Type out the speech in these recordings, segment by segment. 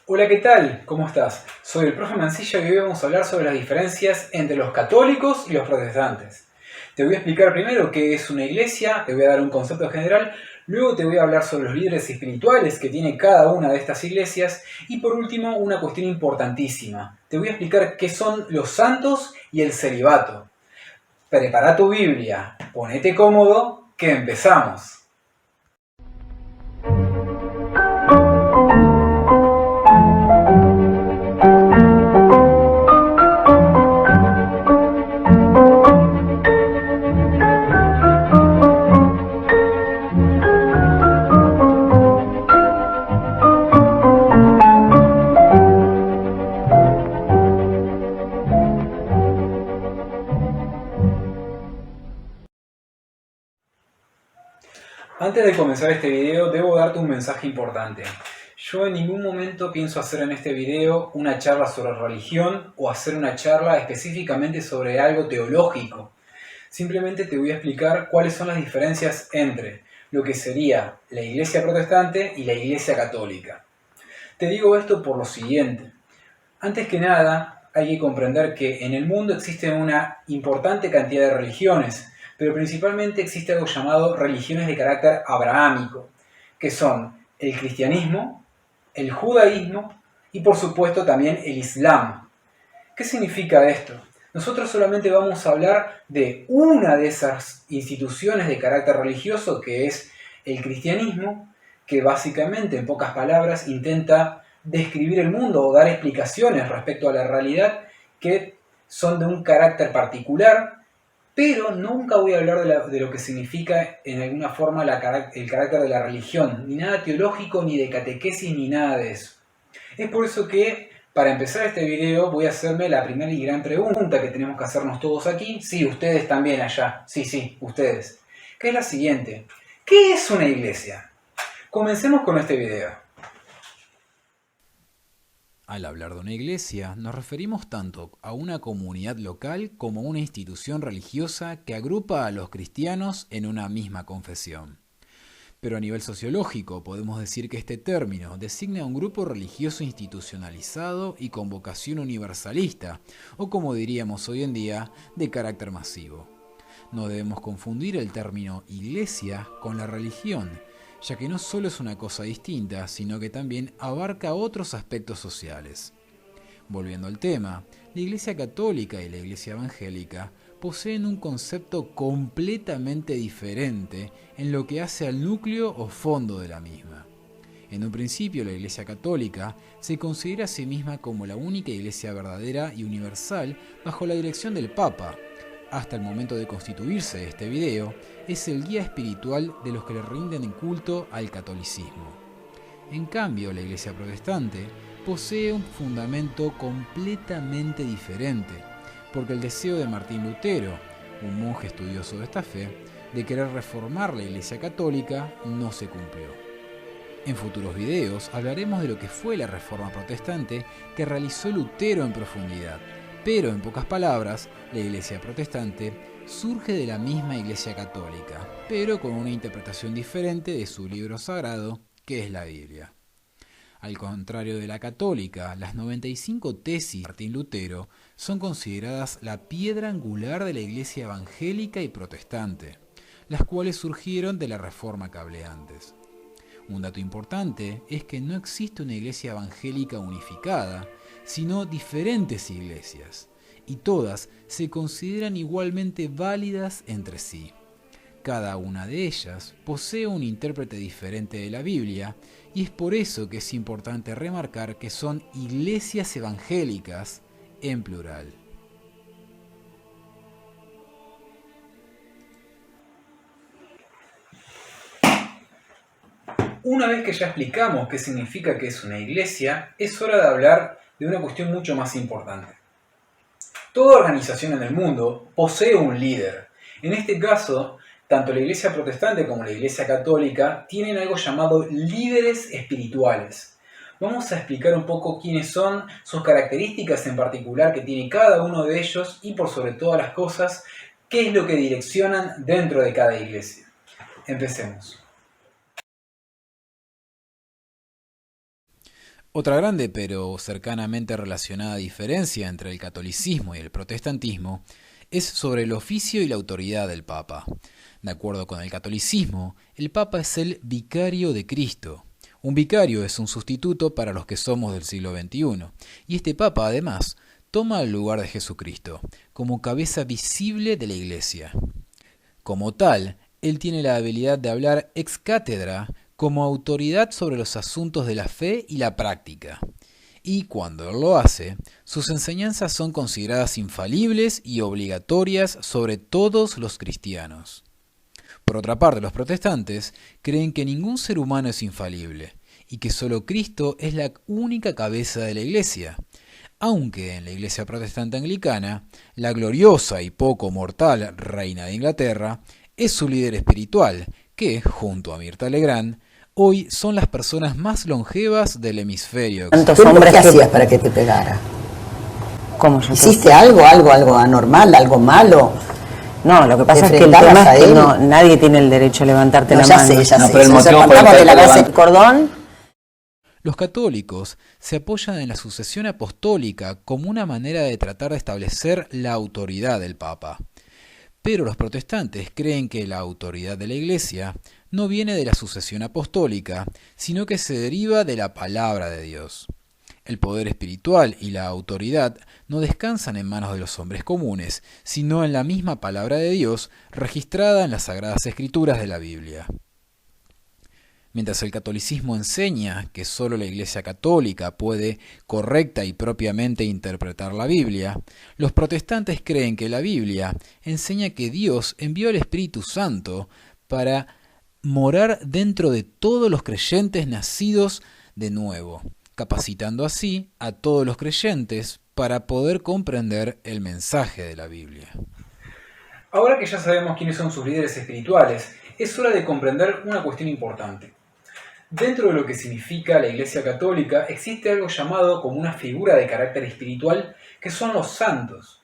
Hola, ¿qué tal? ¿Cómo estás? Soy el profe Mancilla y hoy vamos a hablar sobre las diferencias entre los católicos y los protestantes. Te voy a explicar primero qué es una iglesia, te voy a dar un concepto general, luego te voy a hablar sobre los líderes espirituales que tiene cada una de estas iglesias y por último una cuestión importantísima. Te voy a explicar qué son los santos y el celibato. Prepara tu Biblia, ponete cómodo, que empezamos. Antes de comenzar este video, debo darte un mensaje importante. Yo en ningún momento pienso hacer en este video una charla sobre religión o hacer una charla específicamente sobre algo teológico. Simplemente te voy a explicar cuáles son las diferencias entre lo que sería la iglesia protestante y la iglesia católica. Te digo esto por lo siguiente. Antes que nada, hay que comprender que en el mundo existe una importante cantidad de religiones, pero principalmente existe algo llamado religiones de carácter abrahámico, que son el cristianismo, el judaísmo y por supuesto también el islam. ¿Qué significa esto? Nosotros solamente vamos a hablar de una de esas instituciones de carácter religioso, que es el cristianismo, que básicamente, en pocas palabras, intenta describir el mundo o dar explicaciones respecto a la realidad que son de un carácter particular, pero nunca voy a hablar de lo que significa en alguna forma el carácter de la religión, ni nada teológico, ni de catequesis, ni nada de eso. Es por eso que, para empezar este video, voy a hacerme la primera y gran pregunta que tenemos que hacernos todos aquí. Sí, ustedes también allá. Sí, ustedes. Que es la siguiente. ¿Qué es una iglesia? Comencemos con este video. Al hablar de una iglesia, nos referimos tanto a una comunidad local como a una institución religiosa que agrupa a los cristianos en una misma confesión. Pero a nivel sociológico podemos decir que este término designa a un grupo religioso institucionalizado y con vocación universalista, o como diríamos hoy en día, de carácter masivo. No debemos confundir el término iglesia con la religión, ya que no solo es una cosa distinta, sino que también abarca otros aspectos sociales. Volviendo al tema, la Iglesia Católica y la Iglesia Evangélica poseen un concepto completamente diferente en lo que hace al núcleo o fondo de la misma. En un principio, la Iglesia Católica se considera a sí misma como la única iglesia verdadera y universal bajo la dirección del Papa. Hasta el momento de constituirse este video, es el guía espiritual de los que le rinden en culto al catolicismo. En cambio, la Iglesia Protestante posee un fundamento completamente diferente, porque el deseo de Martín Lutero, un monje estudioso de esta fe, de querer reformar la Iglesia Católica no se cumplió. En futuros videos hablaremos de lo que fue la Reforma Protestante que realizó Lutero en profundidad, pero en pocas palabras, la Iglesia Protestante surge de la misma Iglesia Católica, pero con una interpretación diferente de su libro sagrado, que es la Biblia. Al contrario de la católica, las 95 tesis de Martín Lutero son consideradas la piedra angular de la Iglesia evangélica y protestante, las cuales surgieron de la Reforma que hablé antes. Un dato importante es que no existe una iglesia evangélica unificada, sino diferentes iglesias, y todas se consideran igualmente válidas entre sí. Cada una de ellas posee un intérprete diferente de la Biblia, y es por eso que es importante remarcar que son iglesias evangélicas en plural. Una vez que ya explicamos qué significa que es una iglesia, es hora de hablar de una cuestión mucho más importante. Toda organización en el mundo posee un líder. En este caso, tanto la iglesia protestante como la iglesia católica tienen algo llamado líderes espirituales. Vamos a explicar un poco quiénes son, sus características en particular que tiene cada uno de ellos y por sobre todas las cosas, qué es lo que direccionan dentro de cada iglesia. Empecemos. Otra grande pero cercanamente relacionada diferencia entre el catolicismo y el protestantismo es sobre el oficio y la autoridad del Papa. De acuerdo con el catolicismo, el Papa es el vicario de Cristo. Un vicario es un sustituto para los que somos del siglo XXI, y este Papa además toma el lugar de Jesucristo, como cabeza visible de la Iglesia. Como tal, él tiene la habilidad de hablar ex cátedra como autoridad sobre los asuntos de la fe y la práctica. Y cuando él lo hace, sus enseñanzas son consideradas infalibles y obligatorias sobre todos los cristianos. Por otra parte, los protestantes creen que ningún ser humano es infalible y que solo Cristo es la única cabeza de la Iglesia, aunque en la Iglesia protestante anglicana, la gloriosa y poco mortal reina de Inglaterra es su líder espiritual, que, junto a Mirta Legrand, hoy son las personas más longevas del hemisferio occidental. ¿Tantos hombres qué hacías para que te pegara? ¿Cómo yo ¿Hiciste algo anormal, algo malo? No, lo que pasa es que el tema es que nadie tiene el derecho a levantarte la mano. Ya sé. Pero el motivo por el partamos de la que base cordón. Los católicos se apoyan en la sucesión apostólica como una manera de tratar de establecer la autoridad del Papa. Pero los protestantes creen que la autoridad de la Iglesia no viene de la sucesión apostólica, sino que se deriva de la palabra de Dios. El poder espiritual y la autoridad no descansan en manos de los hombres comunes, sino en la misma palabra de Dios registrada en las Sagradas Escrituras de la Biblia. Mientras el catolicismo enseña que solo la Iglesia católica puede correcta y propiamente interpretar la Biblia, los protestantes creen que la Biblia enseña que Dios envió al Espíritu Santo para morar dentro de todos los creyentes nacidos de nuevo, capacitando así a todos los creyentes para poder comprender el mensaje de la Biblia. Ahora que ya sabemos quiénes son sus líderes espirituales, es hora de comprender una cuestión importante. Dentro de lo que significa la Iglesia Católica existe algo llamado como una figura de carácter espiritual que son los santos.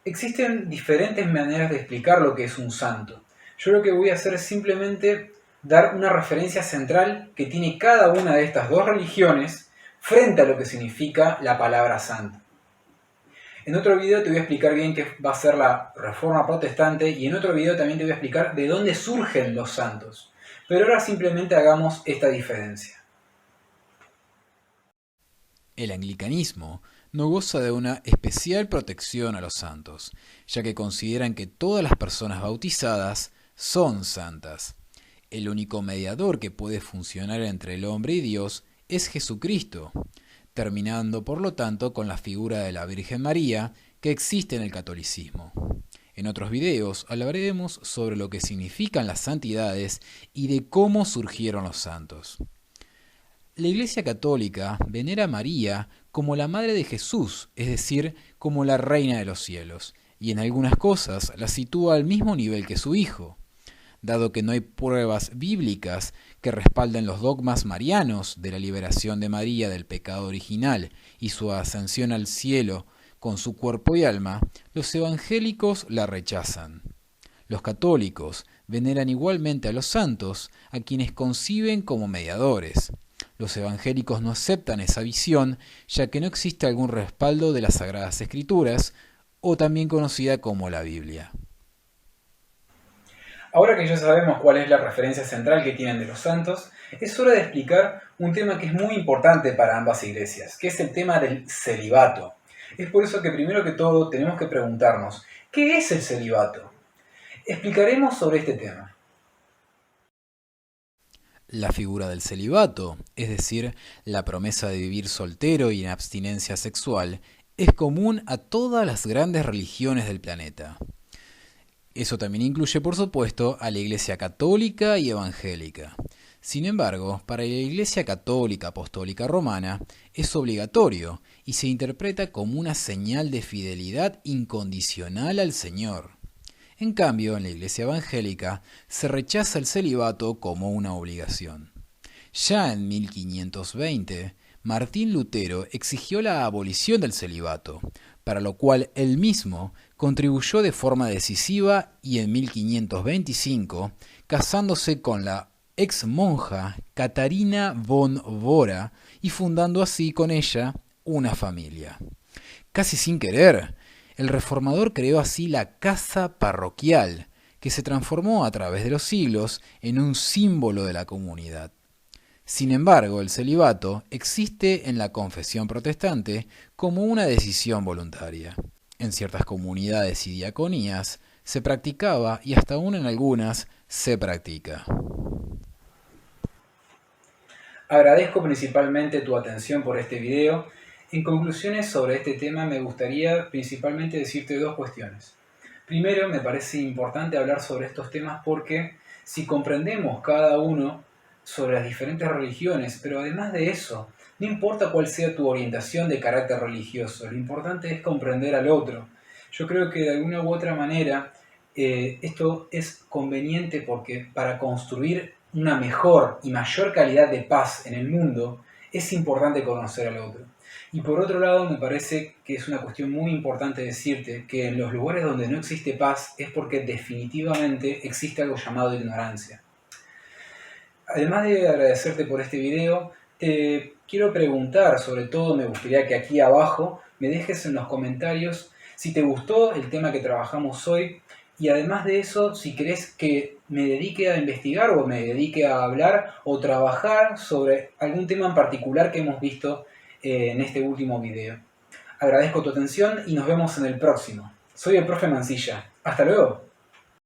Existen diferentes maneras de explicar lo que es un santo. Yo lo que voy a hacer es simplemente dar una referencia central que tiene cada una de estas dos religiones frente a lo que significa la palabra santo. En otro video te voy a explicar bien qué va a ser la Reforma Protestante y en otro video también te voy a explicar de dónde surgen los santos. Pero ahora simplemente hagamos esta diferencia. El anglicanismo no goza de una especial protección a los santos, ya que consideran que todas las personas bautizadas son santas. El único mediador que puede funcionar entre el hombre y Dios es Jesucristo, terminando por lo tanto con la figura de la Virgen María que existe en el catolicismo. En otros videos hablaremos sobre lo que significan las santidades y de cómo surgieron los santos. La Iglesia Católica venera a María como la Madre de Jesús, es decir, como la Reina de los cielos, y en algunas cosas la sitúa al mismo nivel que su Hijo. Dado que no hay pruebas bíblicas que respalden los dogmas marianos de la liberación de María del pecado original y su ascensión al cielo con su cuerpo y alma, los evangélicos la rechazan. Los católicos veneran igualmente a los santos, a quienes conciben como mediadores. Los evangélicos no aceptan esa visión, ya que no existe algún respaldo de las Sagradas Escrituras, o también conocida como la Biblia. Ahora que ya sabemos cuál es la referencia central que tienen de los santos, es hora de explicar un tema que es muy importante para ambas iglesias, que es el tema del celibato. Es por eso que primero que todo tenemos que preguntarnos, ¿qué es el celibato? Explicaremos sobre este tema. La figura del celibato, es decir, la promesa de vivir soltero y en abstinencia sexual, es común a todas las grandes religiones del planeta. Eso también incluye, por supuesto, a la Iglesia católica y evangélica. Sin embargo, para la Iglesia católica apostólica romana es obligatorio y se interpreta como una señal de fidelidad incondicional al Señor. En cambio, en la Iglesia evangélica se rechaza el celibato como una obligación. Ya en 1520, Martín Lutero exigió la abolición del celibato, para lo cual él mismo contribuyó de forma decisiva y en 1525, casándose con la ex monja Katarina von Bora, y fundando así con ella una familia. Casi sin querer, el reformador creó así la casa parroquial, que se transformó a través de los siglos en un símbolo de la comunidad. Sin embargo, el celibato existe en la confesión protestante como una decisión voluntaria. En ciertas comunidades y diaconías se practicaba y hasta aún en algunas se practica. Agradezco principalmente tu atención por este video. En conclusiones sobre este tema me gustaría principalmente decirte dos cuestiones. Primero, me parece importante hablar sobre estos temas porque si comprendemos cada uno sobre las diferentes religiones, pero además de eso, no importa cuál sea tu orientación de carácter religioso, lo importante es comprender al otro. Yo creo que de alguna u otra manera esto es conveniente porque para construir una mejor y mayor calidad de paz en el mundo es importante conocer al otro. Y por otro lado, me parece que es una cuestión muy importante decirte que en los lugares donde no existe paz es porque definitivamente existe algo llamado ignorancia. Además de agradecerte por este video, te quiero preguntar, sobre todo me gustaría que aquí abajo me dejes en los comentarios si te gustó el tema que trabajamos hoy y además de eso, si querés que me dedique a investigar o me dedique a hablar o trabajar sobre algún tema en particular que hemos visto en este último video. Agradezco tu atención y nos vemos en el próximo. Soy el profe Mancilla. Hasta luego.